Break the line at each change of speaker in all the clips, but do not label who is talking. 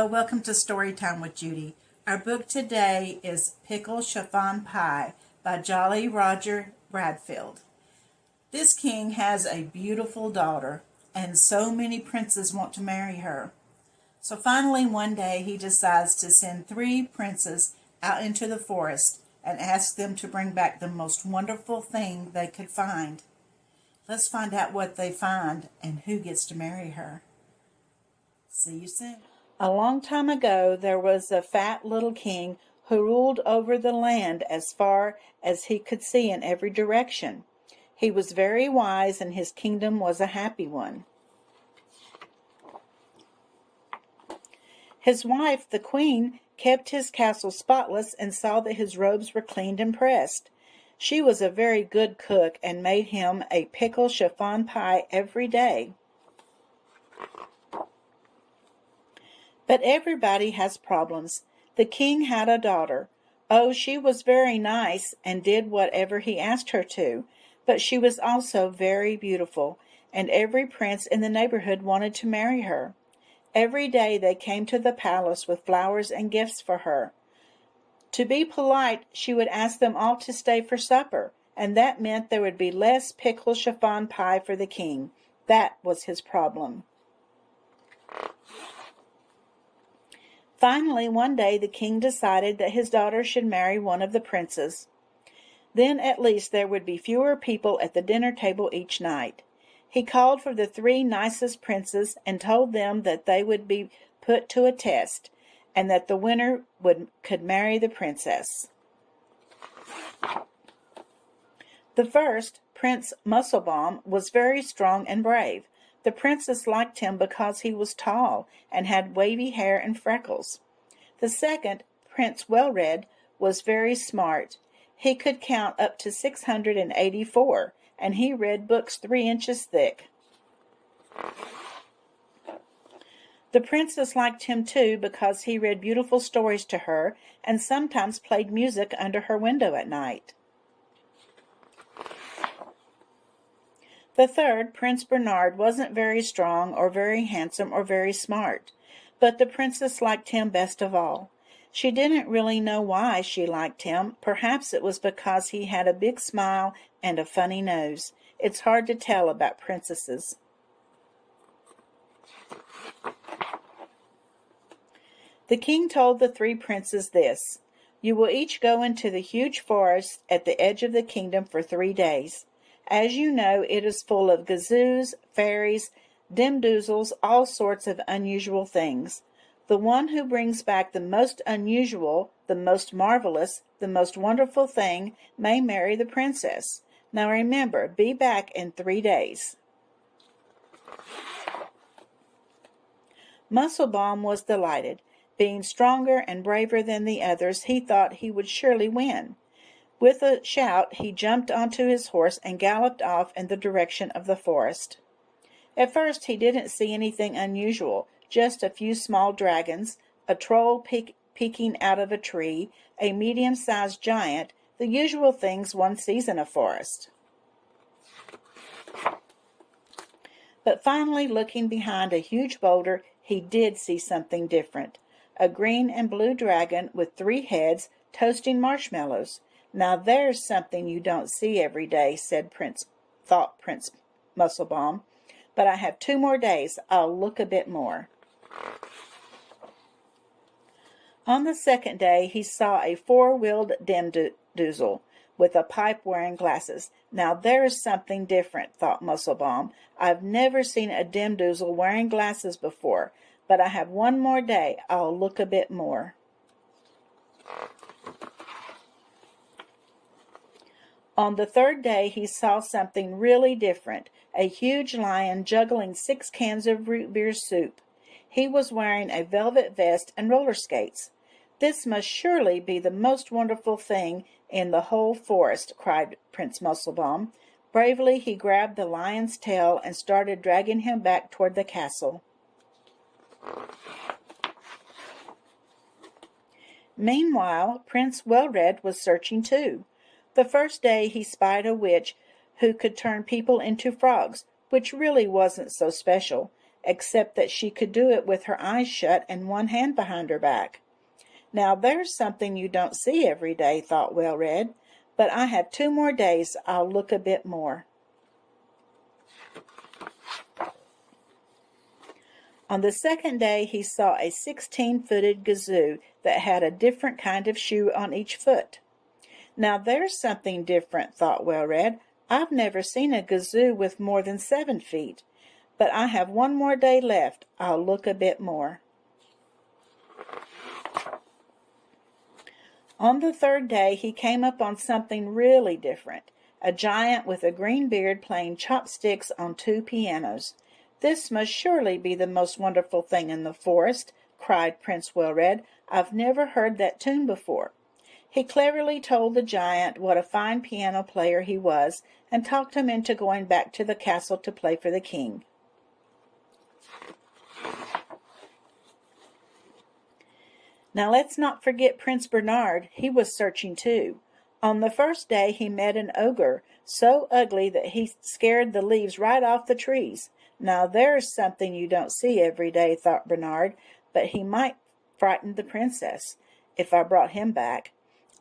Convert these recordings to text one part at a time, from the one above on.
welcome to Storytime with Judy. Our book today is Pickle, Chiffon Pie by Jolly Roger Bradfield. This king has a beautiful daughter, and so many princes want to marry her. So finally one day he decides to send 3 princes out into the forest and ask them to bring back the most wonderful thing they could find. Let's find out what they find and who gets to marry her. See you soon.
A long time ago, there was a fat little king who ruled over the land as far as he could see in every direction. He was very wise, and his kingdom was a happy one. His wife, the queen, kept his castle spotless and saw that his robes were cleaned and pressed. She was a very good cook and made him a pickle chiffon pie every day. But everybody has problems. The king had a daughter. Oh, she was very nice and did whatever he asked her to, but she was also very beautiful, and every prince in the neighborhood wanted to marry her. Every day they came to the palace with flowers and gifts for her. To be polite, she would ask them all to stay for supper, and that meant there would be less pickle chiffon pie for the king. That was his problem. Finally, one day the king decided that his daughter should marry one of the princes. Then at least there would be fewer people at the dinner table each night. He called for the 3 nicest princes and told them that they would be put to a test, and that the winner could marry the princess. The first, Prince Musclebaum, was very strong and brave. The princess liked him because he was tall and had wavy hair and freckles. The second, Prince Well-Read, was very smart. He could count up to 684, and he read books 3 inches thick. The princess liked him too because he read beautiful stories to her and sometimes played music under her window at night. The third, Prince Bernard, wasn't very strong or very handsome or very smart, but the princess liked him best of all. She didn't really know why she liked him. Perhaps it was because he had a big smile and a funny nose. It's hard to tell about princesses. The king told the 3 princes this: "You will each go into the huge forest at the edge of the kingdom for 3 days. As you know, it is full of gazoos, fairies, dimdoozles, all sorts of unusual things. The one who brings back the most unusual, the most marvelous, the most wonderful thing may marry the princess. Now remember, be back in 3 days." Musclebaum was delighted. Being stronger and braver than the others, he thought he would surely win. With a shout, he jumped onto his horse and galloped off in the direction of the forest. At first he didn't see anything unusual, just a few small dragons, a troll peeking out of a tree, a medium-sized giant, the usual things one sees in a forest. But finally, looking behind a huge boulder, he did see something different. A green and blue dragon with 3 heads toasting marshmallows. Now there's something you don't see every day, thought Prince Musclebaum. But I have 2 more days. I'll look a bit more. On the second day, he saw a 4-wheeled dimdoozle with a pipe wearing glasses. Now there's something different, thought Musclebaum. I've never seen a dimdoozle wearing glasses before, but I have 1 more day. I'll look a bit more. On the 3rd day, he saw something really different, a huge lion juggling 6 cans of root beer soup. He was wearing a velvet vest and roller skates. "This must surely be the most wonderful thing in the whole forest," cried Prince Musclebaum. Bravely, he grabbed the lion's tail and started dragging him back toward the castle. Meanwhile, Prince Well-Read was searching too. The first day he spied a witch who could turn people into frogs, which really wasn't so special. except that she could do it with her eyes shut and one hand behind her back. Now there's something you don't see every day, thought Well-Red, but I have 2 more days. I'll look a bit more. On the second day he saw a 16-footed gazoo that had a different kind of shoe on each foot. Now there's something different, thought Well-Red. I've never seen a gazoo with more than 7 feet, but I have 1 more day left. I'll look a bit more. On the third day he came up on something really different, a giant with a green beard playing chopsticks on 2 pianos. This must surely be the most wonderful thing in the forest, cried Prince Well-Red. I've never heard that tune before. He cleverly told the giant what a fine piano player he was, and talked him into going back to the castle to play for the king. Now let's not forget Prince Bernard. He was searching too. On the first day he met an ogre, so ugly that he scared the leaves right off the trees. Now there's something you don't see every day, thought Bernard, but he might frighten the princess if I brought him back.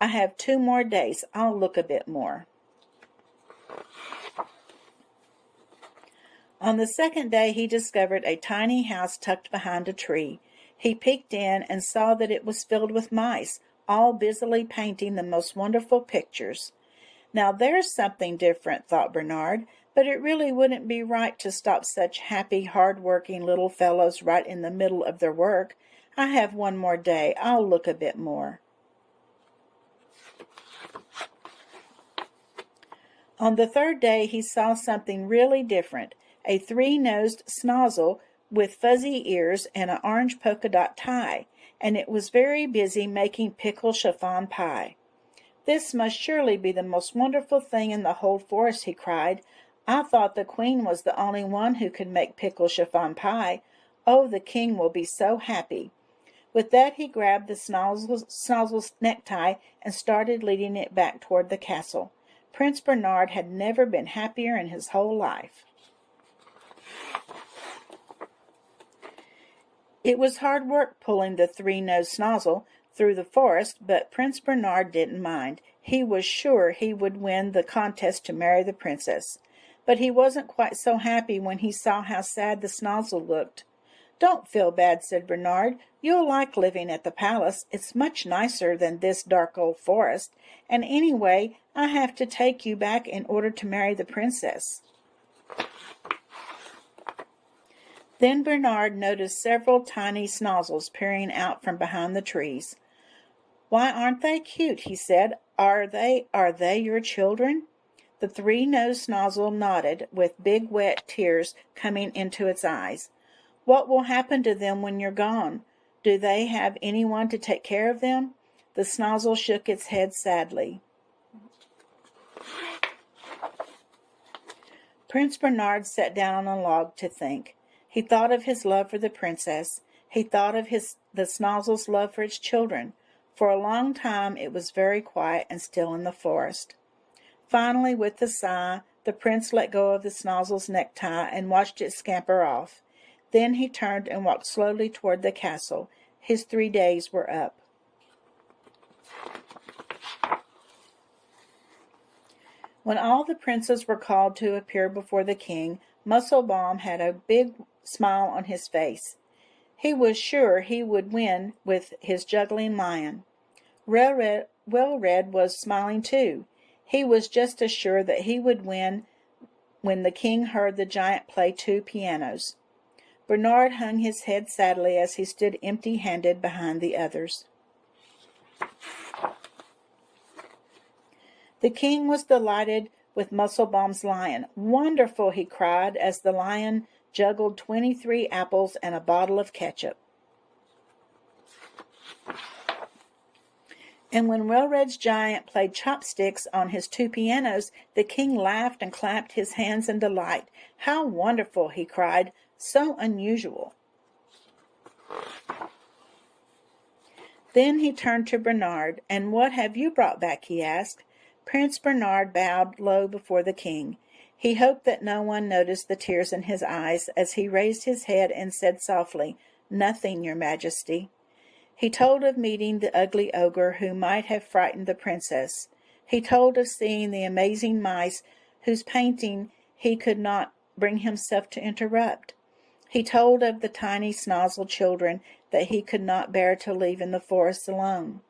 I have 2 more days. I'll look a bit more. On the second day he discovered a tiny house tucked behind a tree. He peeked in and saw that it was filled with mice, all busily painting the most wonderful pictures. Now there's something different, thought Bernard, but it really wouldn't be right to stop such happy, hard-working little fellows right in the middle of their work. I have 1 more day. I'll look a bit more. On the third day he saw something really different, a 3-nosed snozzle with fuzzy ears and an orange polka-dot tie, and it was very busy making pickle chiffon pie. This must surely be the most wonderful thing in the whole forest, he cried. I thought the queen was the only one who could make pickle chiffon pie. Oh, the king will be so happy. With that he grabbed the snozzle's necktie and started leading it back toward the castle. Prince Bernard had never been happier in his whole life. It was hard work pulling the 3-nosed snozzle through the forest, but Prince Bernard didn't mind. He was sure he would win the contest to marry the princess. But he wasn't quite so happy when he saw how sad the snozzle looked. Don't feel bad, said Bernard. You'll like living at the palace. It's much nicer than this dark old forest, and anyway, I have to take you back in order to marry the princess. Then Bernard noticed several tiny snozzles peering out from behind the trees. Why, aren't they cute? He said. Are they your children? The 3-nosed snozzle nodded, with big wet tears coming into its eyes. What will happen to them when you're gone? Do they have anyone to take care of them? The snozzle shook its head sadly. Prince Bernard sat down on a log to think. He thought of his love for the princess. He thought of the snozzle's love for its children. For a long time it was very quiet and still in the forest. Finally, with a sigh, the prince let go of the snozzle's necktie and watched it scamper off. Then he turned and walked slowly toward the castle. His 3 days were up. When all the princes were called to appear before the king, Musclebaum had a big smile on his face. He was sure he would win with his juggling lion. Well-Red was smiling too. He was just as sure that he would win when the king heard the giant play 2 pianos. Bernard hung his head sadly as he stood empty-handed behind the others. The king was delighted with Musclebaum's lion. Wonderful, he cried, as the lion juggled 23 apples and a bottle of ketchup. And when Well-Red's giant played chopsticks on his 2 pianos, the king laughed and clapped his hands in delight. How wonderful, he cried. So unusual. Then he turned to Bernard. And what have you brought back? He asked. Prince Bernard bowed low before the king. He hoped that no one noticed the tears in his eyes as he raised his head and said softly, "Nothing, your majesty." He told of meeting the ugly ogre who might have frightened the princess. He told of seeing the amazing mice whose painting he could not bring himself to interrupt. He told of the tiny snozzled children that he could not bear to leave in the forest alone.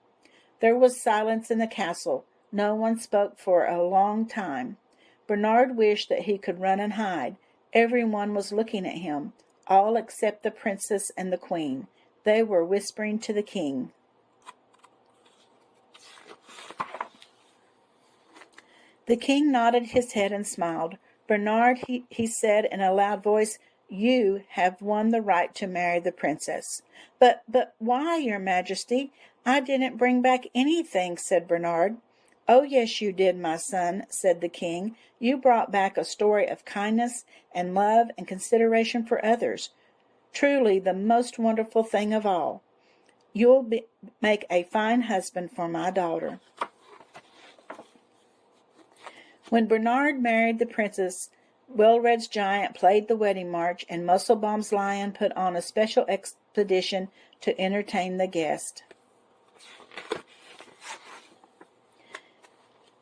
There was silence in the castle. No one spoke for a long time. Bernard wished that he could run and hide. Everyone was looking at him, all except the princess and the queen. They were whispering to the king. The king nodded his head and smiled. "Bernard," he said in a loud voice, "you have won the right to marry the princess." But why, your majesty? I didn't bring back anything," said Bernard. "Oh, yes, you did, my son," said the king. "You brought back a story of kindness and love and consideration for others. Truly the most wonderful thing of all. You'll make a fine husband for my daughter." When Bernard married the princess, Welred's giant played the wedding march, and Musclebaum's lion put on a special expedition to entertain the guest.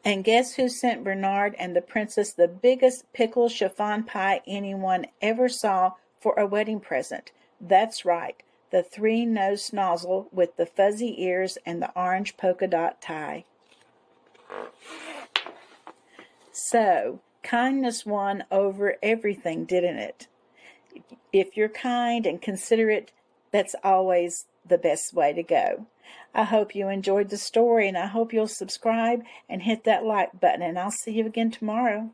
And guess who sent Bernard and the princess the biggest pickle chiffon pie anyone ever saw for a wedding present? That's right, the three-nosed snozzle with the fuzzy ears and the orange polka dot tie. So, kindness won over everything, didn't it? If you're kind and considerate, that's always the best way to go. I hope you enjoyed the story, and I hope you'll subscribe and hit that like button, and I'll see you again tomorrow.